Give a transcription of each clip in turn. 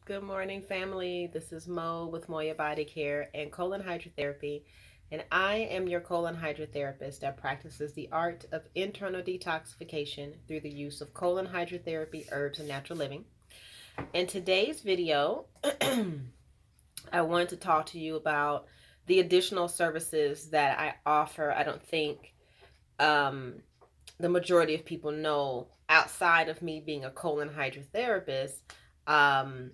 Good morning, family. This is Mo with Moya Body Care and Colon Hydrotherapy, and I am your colon hydrotherapist that practices the art of internal detoxification through the use of colon hydrotherapy, herbs, and natural living. In today's video, I wanted to talk to you about the additional services that I offer. I don't think um, the majority of people know outside of me being a colon hydrotherapist. Um,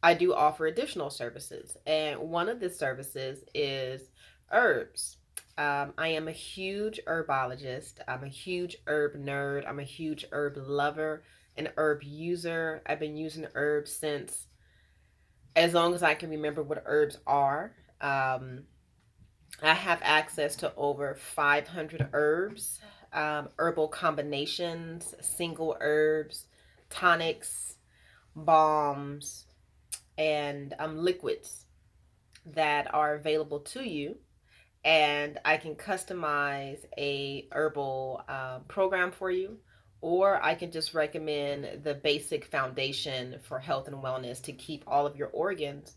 I do offer additional services, and one of the services is herbs. I am a huge herbologist. I'm a huge herb nerd. I'm a huge herb lover, an herb user. I've been using herbs since as long as I can remember what herbs are. Um, I have access to over 500 herbs, herbal combinations, single herbs, tonics, balms, and liquids that are available to you. And I can customize a herbal program for you, or I can just recommend the basic foundation for health and wellness to keep all of your organs,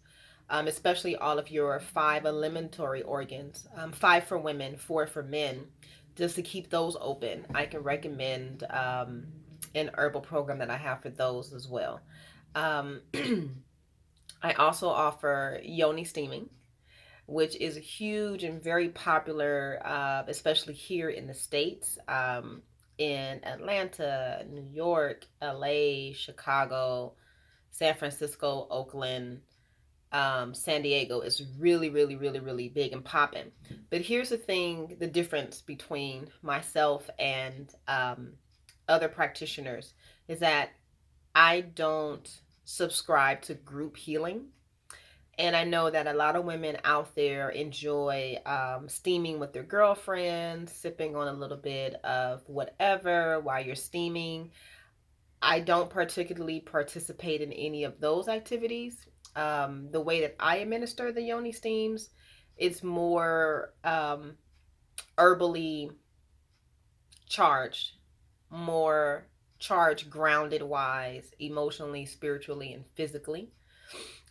especially all of your five eliminatory organs, five for women, four for men, just to keep those open. I can recommend an herbal program that I have for those as well. Um, I also offer yoni steaming, which is huge and very popular, especially here in the States, in Atlanta, New York, LA, Chicago, San Francisco, Oakland, San Diego is really, really, really, really big and popping. But here's the thing, the difference between myself and other practitioners is that I don't subscribe to group healing. And I know that a lot of women out there enjoy steaming with their girlfriends, sipping on a little bit of whatever while you're steaming. I don't particularly participate in any of those activities. The way that I administer the yoni steams, it's more herbally charged, more charged, grounded wise, emotionally, spiritually, and physically.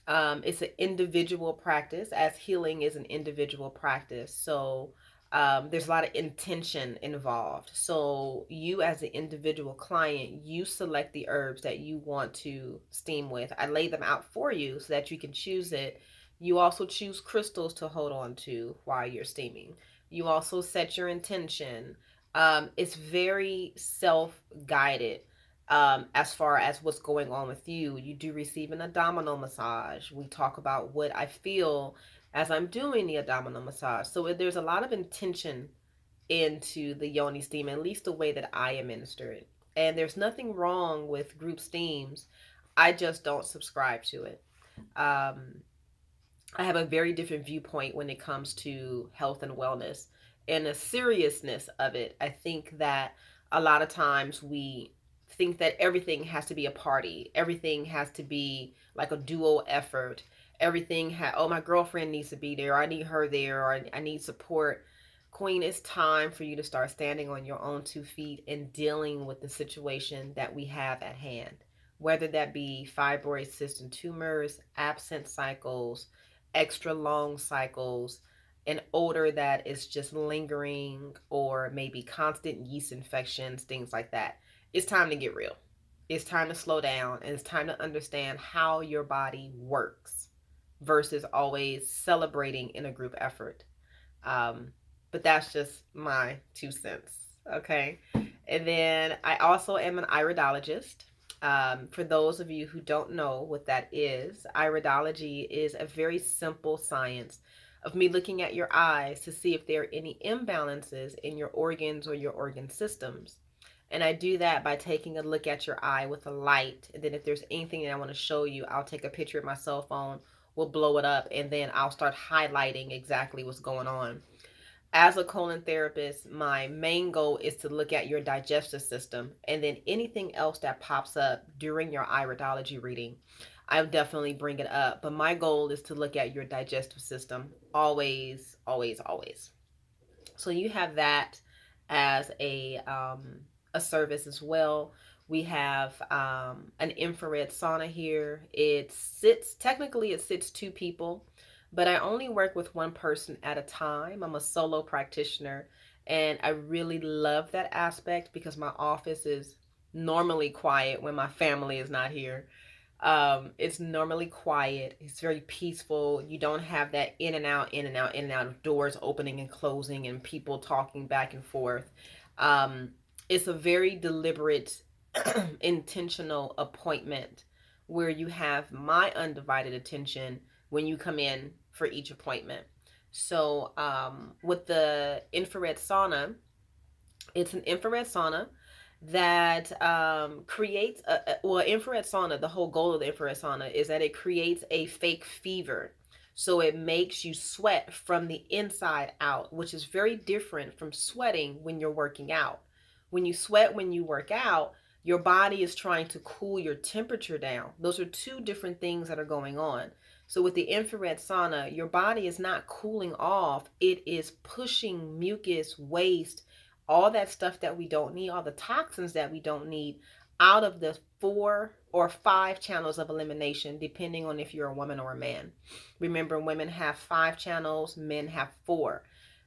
It's an individual practice, as healing is an individual practice. So there's a lot of intention involved. So you, as an individual client, you select the herbs that you want to steam with. I lay them out for you so that you can choose it. You also choose crystals to hold on to while you're steaming. You also set your intention. It's very self guided. As far as what's going on with you, you do receive an abdominal massage. We talk about what I feel as I'm doing the abdominal massage. So there's a lot of intention into the yoni steam, at least the way that I administer it. And there's nothing wrong with group steams. I just don't subscribe to it. Um, I have a very different viewpoint when it comes to health and wellness and the seriousness of it. I think that a lot of times we think that everything has to be a party, everything has to be like a duo effort. Oh, my girlfriend needs to be there, or I need her there, or I need support. Queen, it's time for you to start standing on your own 2 feet and dealing with the situation that we have at hand, whether that be fibroid cysts and tumors, absent cycles, extra long cycles, an odor that is just lingering, or maybe constant yeast infections, things like that. It's time to get real. It's time to slow down, and it's time to understand how your body works versus always celebrating in a group effort. Um, but that's just my 2 cents. Okay. And then I also am an iridologist. For those of you who don't know what that is, iridology is a very simple science of me looking at your eyes to see if there are any imbalances in your organs or your organ systems. And I do that by taking a look at your eye with a light. And then if there's anything that I want to show you, I'll take a picture of my cell phone, we'll blow it up, and then I'll start highlighting exactly what's going on. As a colon therapist, my main goal is to look at your digestive system, and then anything else that pops up during your iridology reading, I'll definitely bring it up. But my goal is to look at your digestive system always, always, always. So you have that as a service as well. We have an infrared sauna here. Technically, it sits two people, but I only work with one person at a time. I'm a solo practitioner, and I really love that aspect because my office is normally quiet when my family is not here. It's normally quiet. It's very peaceful. You don't have that in and out, in and out, in and out of doors opening and closing and people talking back and forth. Um, it's a very deliberate, intentional appointment where you have my undivided attention when you come in for each appointment. So, with the infrared sauna, it's an infrared sauna that creates well, infrared sauna. The whole goal of the infrared sauna is that it creates a fake fever, so it makes you sweat from the inside out, which is very different from sweating when you're working out. When you sweat when you work out, your body is trying to cool your temperature down. Those are two different things that are going on. So with the infrared sauna, your body is not cooling off, it is pushing mucus, waste, all that stuff that we don't need, all the toxins that we don't need, out of the 4 or 5 channels of elimination, depending on if you're a woman or a man. Remember, women have 5 channels, men have 4.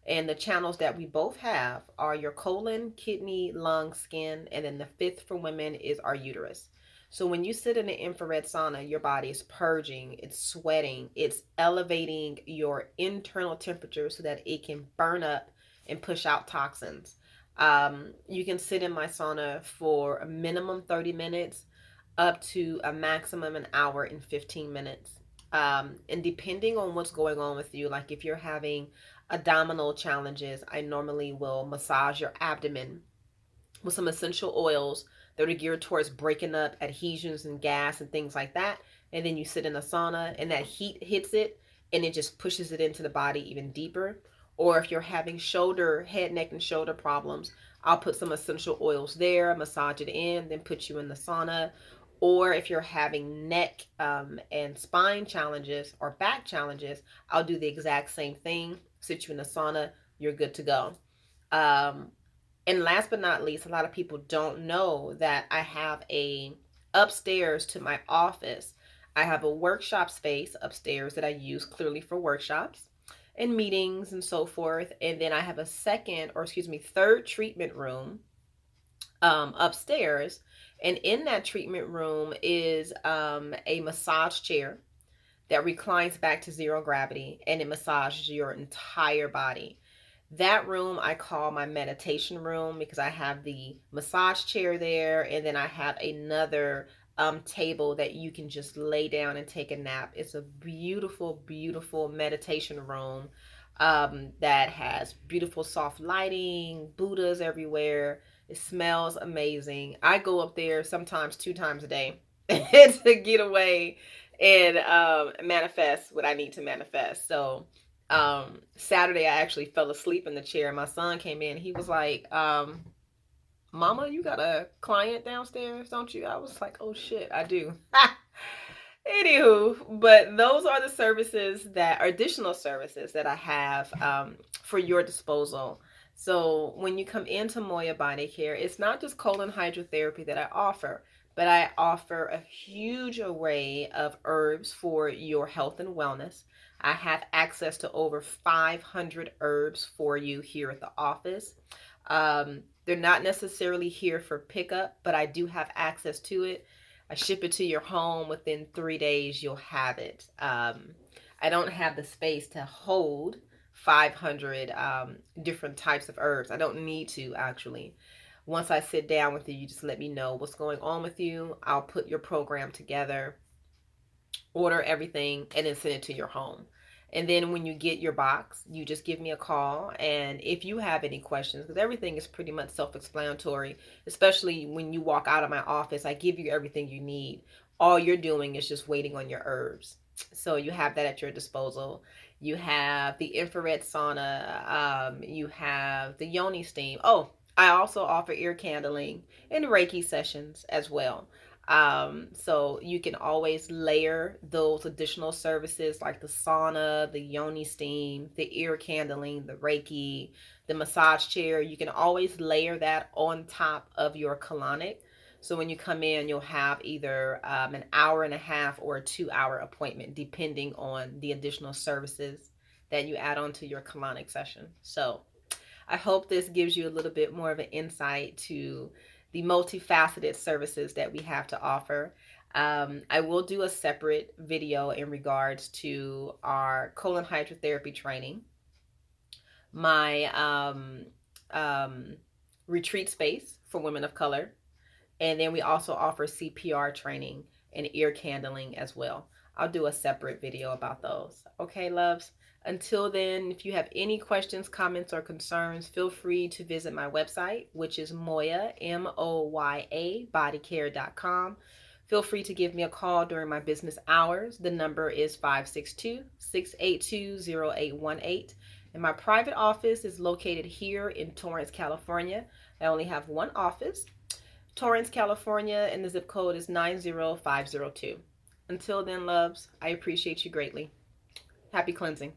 And the channels that we both have are your colon, kidney, lung, skin, and then the 5th for women is our uterus. So when you sit in an infrared sauna, your body is purging, it's sweating, it's elevating your internal temperature so that it can burn up and push out toxins. You can sit in my sauna for a minimum 30 minutes up to a maximum an hour and 15 minutes. And depending on what's going on with you, like if you're having abdominal challenges, I normally will massage your abdomen with some essential oils that are geared towards breaking up adhesions and gas and things like that. And then you sit in a sauna and that heat hits it and it just pushes it into the body even deeper. Or if you're having head, neck, and shoulder problems, I'll put some essential oils there, massage it in, then put you in the sauna. Or if you're having neck and spine challenges or back challenges, I'll do the exact same thing. Sit you in the sauna, you're good to go. Um, and last but not least, a lot of people don't know that I have a upstairs to my office. I have a workshop space upstairs that I use clearly for workshops and meetings and so forth. And then I have a third treatment room upstairs. And in that treatment room is a massage chair that reclines back to zero gravity and it massages your entire body. That room I call my meditation room because I have the massage chair there, and then I have another table that you can just lay down and take a nap. It's a beautiful, beautiful meditation room that has beautiful soft lighting, Buddhas everywhere. It smells amazing. I go up there sometimes 2 times a day to get away and manifest what I need to manifest. So Saturday I actually fell asleep in the chair. My son came in. He was like, Mama, you got a client downstairs, don't you? I was like, oh shit, I do. Anywho, but those are the services that are additional services that I have for your disposal. So when you come into Moya Body Care, it's not just colon hydrotherapy that I offer, but I offer a huge array of herbs for your health and wellness. I have access to over 500 herbs for you here at the office. They're not necessarily here for pickup, but I do have access to it. I ship it to your home within 3 days. You'll have it. I don't have the space to hold 500 different types of herbs. I don't need to actually. Once I sit down with you, you just let me know what's going on with you. I'll put your program together, order everything, and then send it to your home. And then when you get your box, you just give me a call. And if you have any questions, because everything is pretty much self-explanatory, especially when you walk out of my office, I give you everything you need. All you're doing is just waiting on your herbs. So you have that at your disposal. You have the infrared sauna. You have the yoni steam. Oh, I also offer ear candling and Reiki sessions as well. So you can always layer those additional services like the sauna, the yoni steam, the ear candling, the Reiki, the massage chair. You can always layer that on top of your colonic. So when you come in, you'll have either an hour and a half or a 2 hour appointment, depending on the additional services that you add on to your colonic session. So I hope this gives you a little bit more of an insight to the multifaceted services that we have to offer. I will do a separate video in regards to our colon hydrotherapy training, my um, retreat space for women of color, and then we also offer CPR training and ear candling as well. I'll do a separate video about those. Okay, loves? Until then, if you have any questions, comments, or concerns, feel free to visit my website, which is Moya, MOYA, bodycare.com. Feel free to give me a call during my business hours. The number is 562-682-0818. And my private office is located here in Torrance, California. I only have one office, Torrance, California, and the zip code is 90502. Until then, loves, I appreciate you greatly. Happy cleansing.